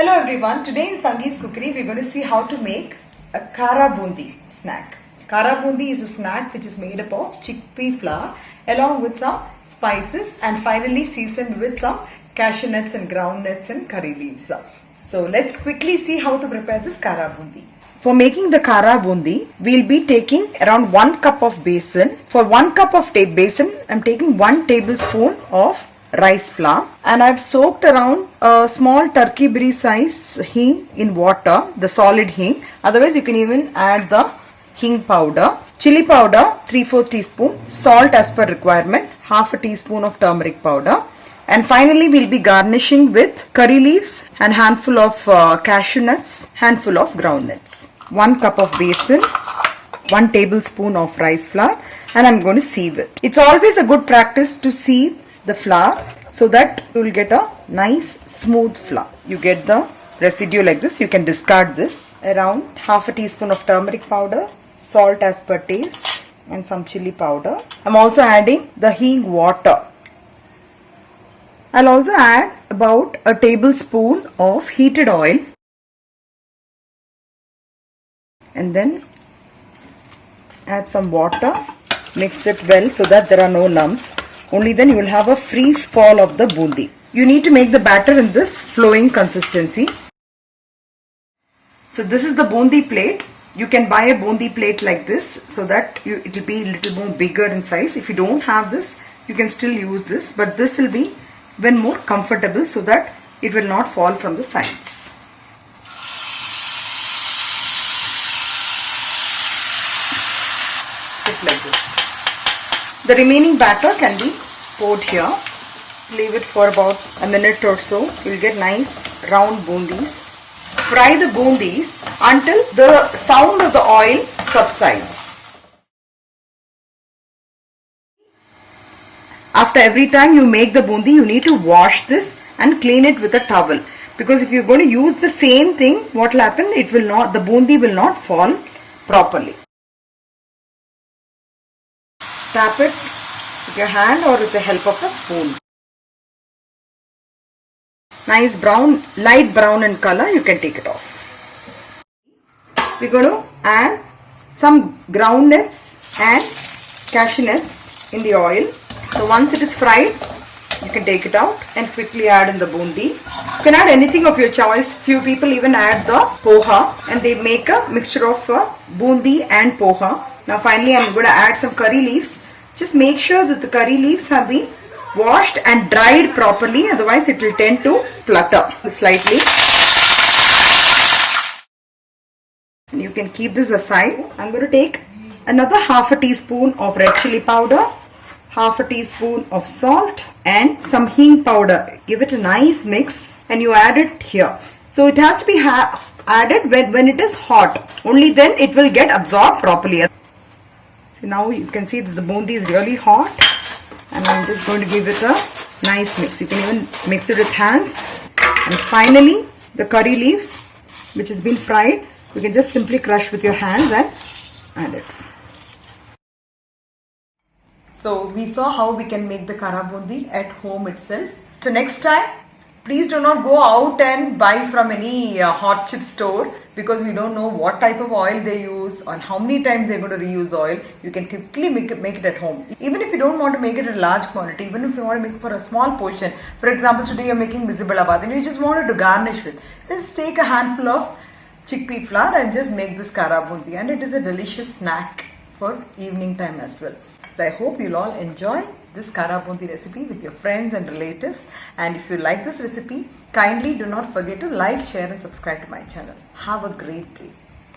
Hello everyone, today in Sangi's Cookery we're going to see how to make a kara boondi snack. Kara boondi is a snack which is made up of chickpea flour along with some spices and finally seasoned with some cashew nuts and groundnuts and curry leaves. So let's quickly see how to prepare this kara boondi. For making the kara boondi, we'll be taking around 1 cup of besan. For 1 cup of besan, I'm taking 1 tablespoon of rice flour, and I've soaked around a small turkeyberry size hing in water, the solid hing. Otherwise you can even add the hing powder, chilli powder 3/4 teaspoon, salt as per requirement, half a teaspoon of turmeric powder, and finally we'll be garnishing with curry leaves and handful of cashew nuts, handful of groundnuts. 1 cup of besan, 1 tablespoon of rice flour, and I'm going to sieve it. It's always a good practice to sieve the flour so that you will get a nice smooth flour. You get the residue like this, you can discard this. Around half a teaspoon of turmeric powder, salt as per taste, and some chilli powder. I'm also adding the hing water. I'll also add about a tablespoon of heated oil, and then add some water. Mix it well so that there are no lumps. Only then you will have a free fall of the boondi. You need to make the batter in this flowing consistency. So this is the boondi plate. You can buy a boondi plate like this so that it will be a little more bigger in size. If you don't have this, you can still use this, but this will be even more comfortable so that it will not fall from the sides. Just like this. The remaining batter can be poured here. Just leave it for about a minute or so. You will get nice round boondis. Fry the boondis until the sound of the oil subsides. After every time you make the boondi, you need to wash this and clean it with a towel. Because if you're going to use the same thing, what will happen? The boondi will not fall properly. Tap it with your hand or with the help of a spoon. Nice brown, light brown in color, you can take it off. We're going to add some groundnuts and cashew nuts in the oil. So once it is fried, you can take it out and quickly add in the boondi. You can add anything of your choice. Few people even add the poha and they make a mixture of boondi and poha. Now finally I'm going to add some curry leaves. Just make sure that the curry leaves have been washed and dried properly, otherwise it will tend to splutter slightly. You can keep this aside. I'm going to take another half a teaspoon of red chilli powder, half a teaspoon of salt, and some hing powder. Give it a nice mix and you add it here. So it has to be added when it is hot. Only then it will get absorbed properly. So now you can see that the boondi is really hot, and I'm just going to give it a nice mix. You can even mix it with hands. And finally the curry leaves which has been fried, you can just simply crush with your hands and add it. So we saw how we can make the kara boondi at home itself. So next time, please do not go out and buy from any hot chip store, because we don't know what type of oil they use and how many times they're going to reuse the oil. You can quickly make it at home. Even if you don't want to make it in a large quantity, even if you want to make it for a small portion. For example, today you're making bise bhath and you just wanted to garnish with. So just take a handful of chickpea flour and just make this kara boondi, and it is a delicious snack for evening time as well. So I hope you'll all enjoy this kara boondi recipe with your friends and relatives. And if you like this recipe, kindly do not forget to like, share and subscribe to my channel. Have a great day.